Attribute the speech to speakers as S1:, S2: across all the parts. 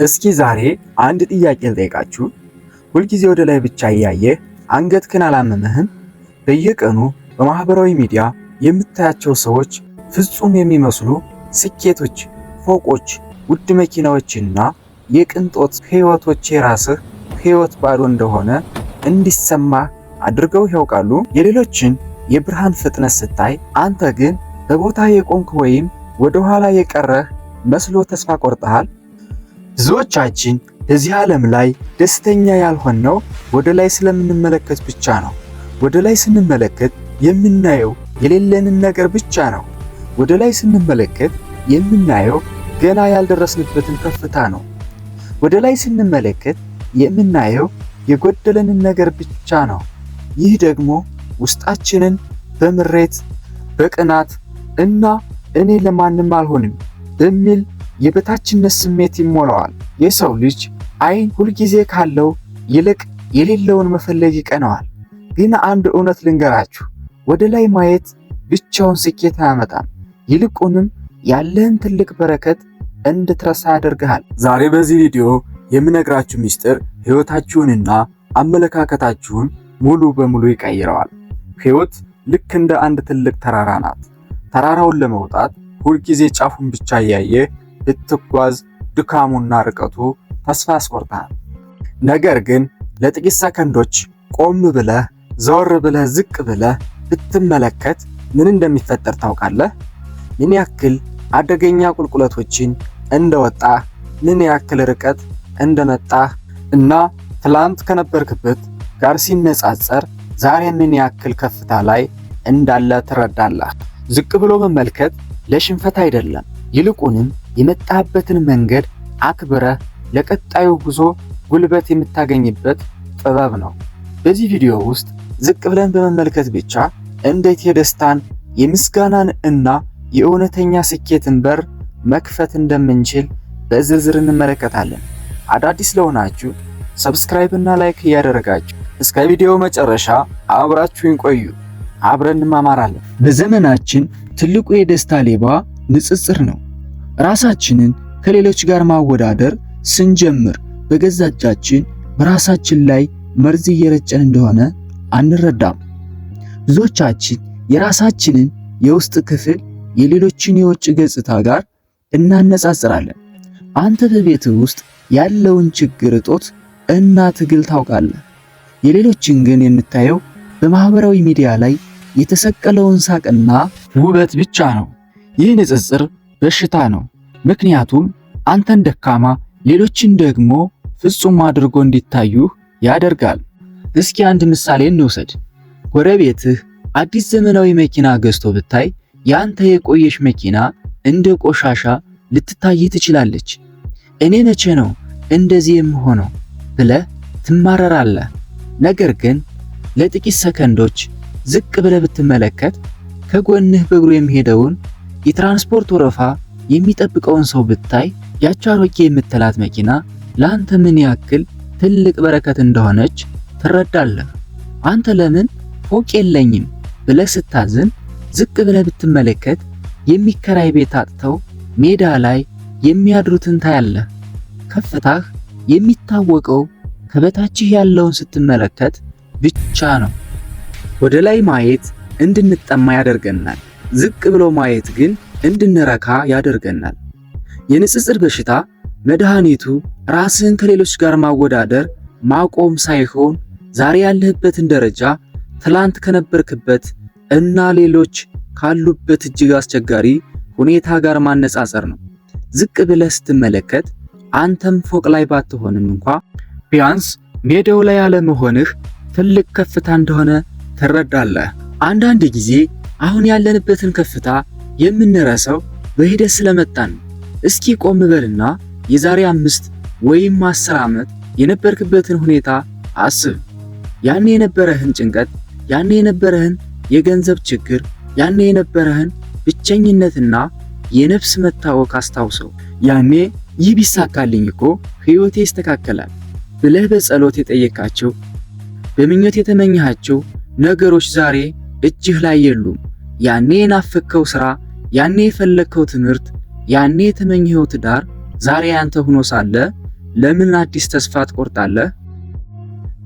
S1: እስኪ ዛሬ አንድ ጥያቄ ልጠይቃችሁ። ሁልጊዜ ወደ ላይ ብቻ እያየህ አንገትህን አላመመህም? በየቀኑ በማህበራዊ ሚዲያ የምታያቸው ሰዎች ፍጹም የሚመስሉ ስኬቶች፣ ፎቆች፣ ውድ መኪናዎችና የቅንጦት ህይወቶች የራስህ ህይወት ባዶ እንደሆነ እንዲሰማህ አድርገው ያውቃሉ? የሌሎችን የብርሃን ፍጥነት ስታይ አንተ ግን በቦታ የቆምክ ወይም ወደ ኋላ የቀረህ መስሎ ተስፋ ቆርጠሃል? ብዙዎቻችን በዚህ ዓለም ላይ ደስተኛ ያልሆነው ወደ ላይ ስለምንመለከት ብቻ ነው። ወደ ላይ ስንመለከት የምናየው የሌለንን ነገር ብቻ ነው። ወደ ላይ ስንመለከት የምናየው ገና ያልደረስንበትን ከፍታ ነው። ወደ ላይ ስንመለከት የምናየው የጎደለንን ነገር ብቻ ነው። ይህ ደግሞ ውስጣችንን በምሬት፣ በቅናት እና እኔ ለማንም አልሆንም በሚል የበታችነት ስሜት ይሞላዋል። የሰው ልጅ አይን ሁልጊዜ ካለው ይልቅ የሌለውን መፈለግ ይቀነዋል። ግን አንድ እውነት ልንገራችሁ፣ ወደ ላይ ማየት ብቻውን ስኬት አያመጣም። ይልቁንም ያለህን ትልቅ በረከት እንድትረሳ ያደርግሃል። ዛሬ በዚህ ቪዲዮ የምነግራችሁ ሚስጥር ሕይወታችሁንና አመለካከታችሁን ሙሉ በሙሉ ይቀይረዋል። ሕይወት ልክ እንደ አንድ ትልቅ ተራራ ናት። ተራራውን ለመውጣት ሁልጊዜ ጫፉን ብቻ እያየህ ብትጓዝ ድካሙና ርቀቱ ተስፋ ያስቆርጣል። ነገር ግን ለጥቂት ሰከንዶች ቆም ብለህ ዘወር ብለህ ዝቅ ብለህ ብትመለከት ምን እንደሚፈጠር ታውቃለህ? ምን ያክል አደገኛ ቁልቁለቶችን እንደወጣህ፣ ምን ያክል ርቀት እንደመጣህ እና ትላንት ከነበርክበት ጋር ሲነጻጸር ዛሬ ምን ያክል ከፍታ ላይ እንዳለ ትረዳለህ። ዝቅ ብሎ መመልከት ለሽንፈት አይደለም፣ ይልቁንም የመጣህበትን መንገድ አክብረህ ለቀጣዩ ጉዞ ጉልበት የምታገኝበት ጥበብ ነው። በዚህ ቪዲዮ ውስጥ ዝቅ ብለን በመመልከት ብቻ እንዴት የደስታን፣ የምስጋናን እና የእውነተኛ ስኬትን በር መክፈት እንደምንችል በዝርዝር እንመለከታለን። አዳዲስ ለሆናችሁ ሰብስክራይብ እና ላይክ እያደረጋችሁ እስከ ቪዲዮ መጨረሻ አብራችሁን ቆዩ። አብረን እንማማራለን። በዘመናችን ትልቁ የደስታ ሌባ ንጽጽር ነው። ራሳችንን ከሌሎች ጋር ማወዳደር ስንጀምር በገዛ እጃችን በራሳችን ላይ መርዝ እየረጨን እንደሆነ አንረዳም። ብዙዎቻችን የራሳችንን የውስጥ ክፍል የሌሎችን የውጭ ገጽታ ጋር እናነጻጽራለን። አንተ በቤትህ ውስጥ ያለውን ችግር፣ እጦት እና ትግል ታውቃለህ። የሌሎችን ግን የምታየው በማህበራዊ ሚዲያ ላይ የተሰቀለውን ሳቅና ውበት ብቻ ነው። ይህ ንጽጽር በሽታ ነው። ምክንያቱም አንተን ደካማ፣ ሌሎችን ደግሞ ፍጹም አድርጎ እንዲታዩህ ያደርጋል። እስኪ አንድ ምሳሌ እንውሰድ። ጎረቤትህ አዲስ ዘመናዊ መኪና ገዝቶ ብታይ ያንተ የቆየሽ መኪና እንደ ቆሻሻ ልትታይ ትችላለች። እኔ መቼ ነው እንደዚህ የምሆነው ብለህ ትማረራለህ። ነገር ግን ለጥቂት ሰከንዶች ዝቅ ብለህ ብትመለከት ከጎንህ በእግሩ የሚሄደውን የትራንስፖርት ወረፋ የሚጠብቀውን ሰው ብታይ ያቺ አሮጌ የምትላት መኪና ለአንተ ምን ያክል ትልቅ በረከት እንደሆነች ትረዳለህ። አንተ ለምን ፎቅ የለኝም ብለህ ስታዝን ዝቅ ብለህ ብትመለከት የሚከራይ ቤት አጥተው ሜዳ ላይ የሚያድሩትን ታያለህ። ከፍታህ የሚታወቀው ከበታችህ ያለውን ስትመለከት ብቻ ነው። ወደ ላይ ማየት እንድንጠማ ያደርገናል። ዝቅ ብሎ ማየት ግን እንድንረካ ያደርገናል። የንጽጽር በሽታ መድኃኒቱ ራስህን ከሌሎች ጋር ማወዳደር ማቆም ሳይሆን ዛሬ ያለህበትን ደረጃ ትላንት ከነበርክበት እና ሌሎች ካሉበት እጅግ አስቸጋሪ ሁኔታ ጋር ማነጻጸር ነው። ዝቅ ብለህ ስትመለከት አንተም ፎቅ ላይ ባትሆንም እንኳ ቢያንስ ሜዳው ላይ ያለመሆንህ ትልቅ ከፍታ እንደሆነ ትረዳለህ። አንዳንድ ጊዜ አሁን ያለንበትን ከፍታ የምንረሳው በሂደት ስለመጣን ነው። እስኪ ቆም በልና የዛሬ 5 ወይም 10 ዓመት የነበርክበትን ሁኔታ አስብ። ያኔ የነበረህን ጭንቀት፣ ያኔ የነበረህን የገንዘብ ችግር፣ ያኔ የነበረህን ብቸኝነትና የነፍስ መታወክ አስታውሰው። ያኔ ይህ ቢሳካልኝ እኮ ሕይወቴ ይስተካከላል ብለህ በጸሎት የጠየቃቸው፣ በምኞት የተመኘሃቸው ነገሮች ዛሬ እጅህ ላይ የሉም። ያኔ የናፈከው ሥራ፣ ያኔ የፈለግከው ትምህርት፣ ያኔ የተመኘኸው ትዳር ዛሬ ያንተ ሆኖ ሳለ ለምን አዲስ ተስፋ ትቆርጣለህ?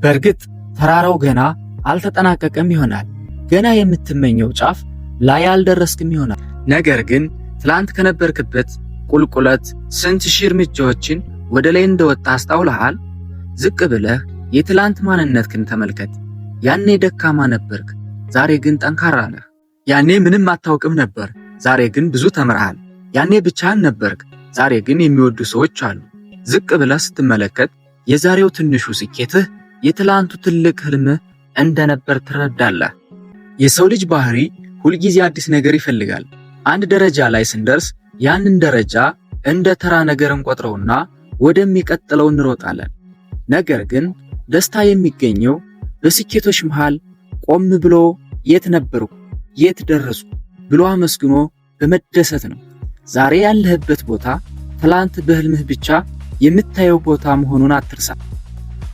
S1: በእርግጥ ተራራው ገና አልተጠናቀቀም ይሆናል። ገና የምትመኘው ጫፍ ላይ አልደረስክም ይሆናል። ነገር ግን ትላንት ከነበርክበት ቁልቁለት ስንት ሺህ እርምጃዎችን ወደ ላይ እንደወጣ አስተውለሃል? ዝቅ ብለህ የትላንት ማንነትህን ተመልከት። ያኔ ደካማ ነበርክ፣ ዛሬ ግን ጠንካራ ነህ። ያኔ ምንም አታውቅም ነበር፣ ዛሬ ግን ብዙ ተምረሃል። ያኔ ብቻህን ነበርክ፣ ዛሬ ግን የሚወዱ ሰዎች አሉ። ዝቅ ብለህ ስትመለከት የዛሬው ትንሹ ስኬትህ የትላንቱ ትልቅ ህልምህ እንደነበር ትረዳለህ። የሰው ልጅ ባህሪ ሁልጊዜ አዲስ ነገር ይፈልጋል። አንድ ደረጃ ላይ ስንደርስ ያንን ደረጃ እንደ ተራ ነገር እንቆጥረውና ወደሚቀጥለው እንሮጣለን። ነገር ግን ደስታ የሚገኘው በስኬቶች መሃል ቆም ብሎ የት ነበርኩ፣ የት ደረስኩ ብሎ አመስግኖ በመደሰት ነው። ዛሬ ያለህበት ቦታ ትላንት በህልምህ ብቻ የምታየው ቦታ መሆኑን አትርሳ።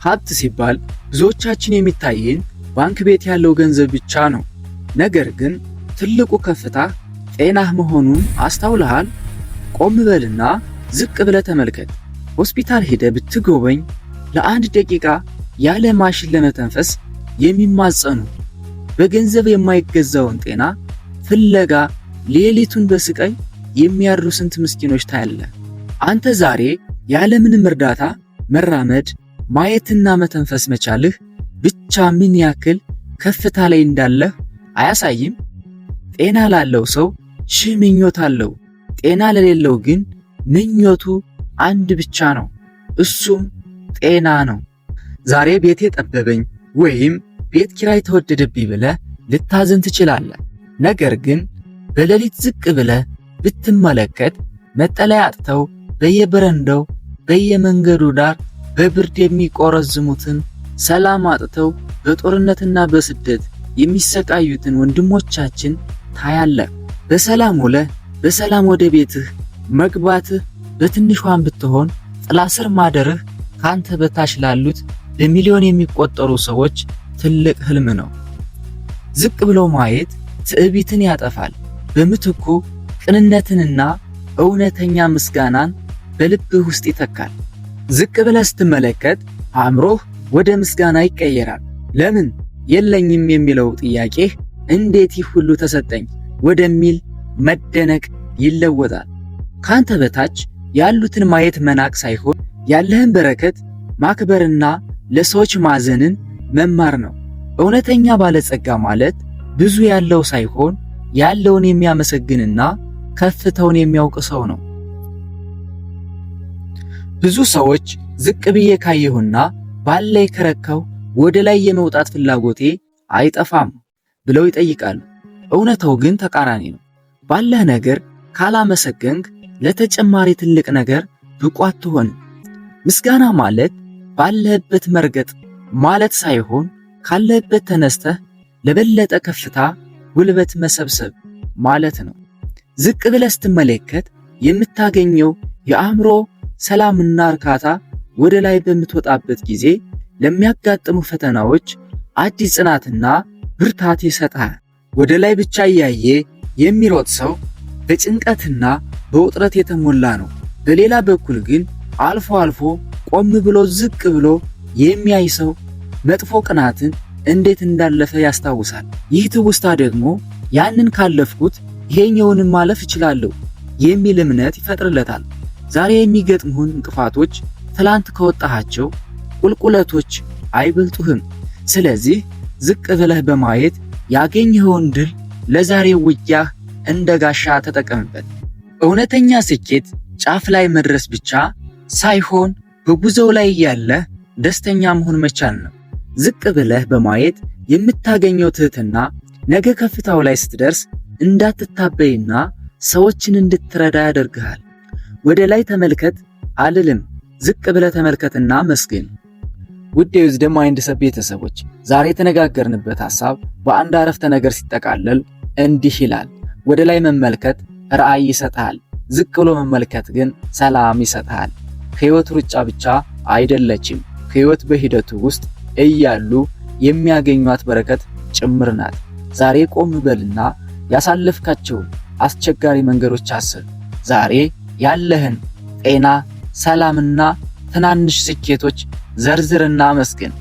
S1: ሀብት ሲባል ብዙዎቻችን የሚታየን ባንክ ቤት ያለው ገንዘብ ብቻ ነው። ነገር ግን ትልቁ ከፍታ ጤናህ መሆኑን አስተውለሃል? ቆም በልና ዝቅ ብለህ ተመልከት። ሆስፒታል ሄደህ ብትጎበኝ ለአንድ ደቂቃ ያለ ማሽን ለመተንፈስ የሚማጸኑ በገንዘብ የማይገዛውን ጤና ፍለጋ ሌሊቱን በስቃይ የሚያድሩ ስንት ምስኪኖች ታያለህ። አንተ ዛሬ ያለ ምንም እርዳታ መራመድ፣ ማየትና መተንፈስ መቻልህ ብቻ ምን ያክል ከፍታ ላይ እንዳለህ አያሳይም? ጤና ላለው ሰው ሺህ ምኞት አለው። ጤና ለሌለው ግን ምኞቱ አንድ ብቻ ነው፣ እሱም ጤና ነው። ዛሬ ቤቴ ጠበበኝ ወይም ቤት ኪራይ ተወደደብኝ ብለህ ልታዝን ትችላለህ። ነገር ግን በሌሊት ዝቅ ብለህ ብትመለከት መጠለያ አጥተው በየበረንዳው በየመንገዱ ዳር በብርድ የሚቆረዝሙትን፣ ሰላም አጥተው በጦርነትና በስደት የሚሰቃዩትን ወንድሞቻችን ታያለህ። በሰላም ውለህ በሰላም ወደ ቤትህ መግባትህ በትንሿን ብትሆን ጥላ ስር ማደርህ ካንተ በታች ላሉት በሚሊዮን የሚቆጠሩ ሰዎች ትልቅ ህልም ነው። ዝቅ ብሎ ማየት ትዕቢትን ያጠፋል። በምትኩ ቅንነትንና እውነተኛ ምስጋናን በልብህ ውስጥ ይተካል። ዝቅ ብለህ ስትመለከት አእምሮህ ወደ ምስጋና ይቀየራል። ለምን የለኝም የሚለው ጥያቄህ እንዴት ይህ ሁሉ ተሰጠኝ ወደሚል መደነቅ ይለወጣል። ካንተ በታች ያሉትን ማየት መናቅ ሳይሆን ያለህን በረከት ማክበርና ለሰዎች ማዘንን መማር ነው። እውነተኛ ባለጸጋ ማለት ብዙ ያለው ሳይሆን ያለውን የሚያመሰግንና ከፍታውን የሚያውቅ ሰው ነው። ብዙ ሰዎች ዝቅ ብዬ ካየሁና ባለኝ ከረካው ወደ ላይ የመውጣት ፍላጎቴ አይጠፋም ብለው ይጠይቃሉ። እውነታው ግን ተቃራኒ ነው። ባለህ ነገር ካላመሰገንክ ለተጨማሪ ትልቅ ነገር ብቁ አትሆንም። ምስጋና ማለት ባለህበት መርገጥ ማለት ሳይሆን ካለህበት ተነስተህ ለበለጠ ከፍታ ጉልበት መሰብሰብ ማለት ነው። ዝቅ ብለህ ስትመለከት የምታገኘው የአእምሮ ሰላምና እርካታ ወደ ላይ በምትወጣበት ጊዜ ለሚያጋጥሙ ፈተናዎች አዲስ ጽናትና ብርታት ይሰጣል። ወደ ላይ ብቻ እያየ የሚሮጥ ሰው በጭንቀትና በውጥረት የተሞላ ነው። በሌላ በኩል ግን አልፎ አልፎ ቆም ብሎ ዝቅ ብሎ የሚያይ ሰው መጥፎ ቅናትን እንዴት እንዳለፈ ያስታውሳል። ይህ ትውስታ ደግሞ ያንን ካለፍኩት ይሄኛውንም ማለፍ እችላለሁ የሚል እምነት ይፈጥርለታል። ዛሬ የሚገጥሙህን እንቅፋቶች ትላንት ከወጣሃቸው ቁልቁለቶች አይበልጡህም። ስለዚህ ዝቅ ብለህ በማየት ያገኘኸውን ድል ለዛሬው ውጊያህ እንደ ጋሻ ተጠቀምበት። እውነተኛ ስኬት ጫፍ ላይ መድረስ ብቻ ሳይሆን በጉዞው ላይ ያለህ ደስተኛ መሆን መቻል ነው። ዝቅ ብለህ በማየት የምታገኘው ትህትና ነገ ከፍታው ላይ ስትደርስ እንዳትታበይና ሰዎችን እንድትረዳ ያደርግሃል። ወደ ላይ ተመልከት አልልም፣ ዝቅ ብለህ ተመልከትና መስግን። ውድ የዊዝደም ማይንድሰት ቤተሰቦች ዛሬ የተነጋገርንበት ሐሳብ በአንድ አረፍተ ነገር ሲጠቃለል እንዲህ ይላል። ወደ ላይ መመልከት ራዕይ ይሰጣል፣ ዝቅ ብሎ መመልከት ግን ሰላም ይሰጣል። ሕይወት ሩጫ ብቻ አይደለችም፣ ሕይወት በሂደቱ ውስጥ እያሉ የሚያገኟት በረከት ጭምር ናት። ዛሬ ቆም በልና ያሳለፍካቸውን አስቸጋሪ መንገዶች አስብ። ዛሬ ያለህን ጤና፣ ሰላምና ትናንሽ ስኬቶች ዘርዝርና አመስግን።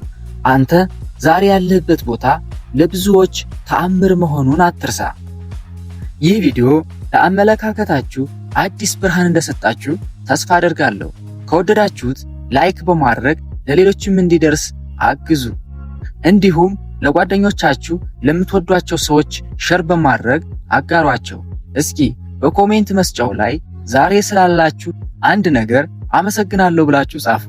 S1: አንተ ዛሬ ያለህበት ቦታ ለብዙዎች ተአምር መሆኑን አትርሳ። ይህ ቪዲዮ ለአመለካከታችሁ አዲስ ብርሃን እንደሰጣችሁ ተስፋ አደርጋለሁ። ከወደዳችሁት ላይክ በማድረግ ለሌሎችም እንዲደርስ አግዙ። እንዲሁም ለጓደኞቻችሁ ለምትወዷቸው ሰዎች ሸር በማድረግ አጋሯቸው። እስኪ በኮሜንት መስጫው ላይ ዛሬ ስላላችሁ አንድ ነገር አመሰግናለሁ ብላችሁ ጻፉ።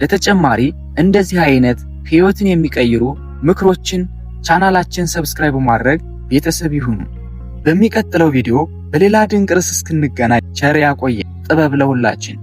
S1: ለተጨማሪ እንደዚህ አይነት ህይወትን የሚቀይሩ ምክሮችን ቻናላችን ሰብስክራይብ በማድረግ ቤተሰብ ይሁኑ። በሚቀጥለው ቪዲዮ በሌላ ድንቅ ርዕስ እስክንገናኝ ቸር ያቆየን። ጥበብ ለሁላችን።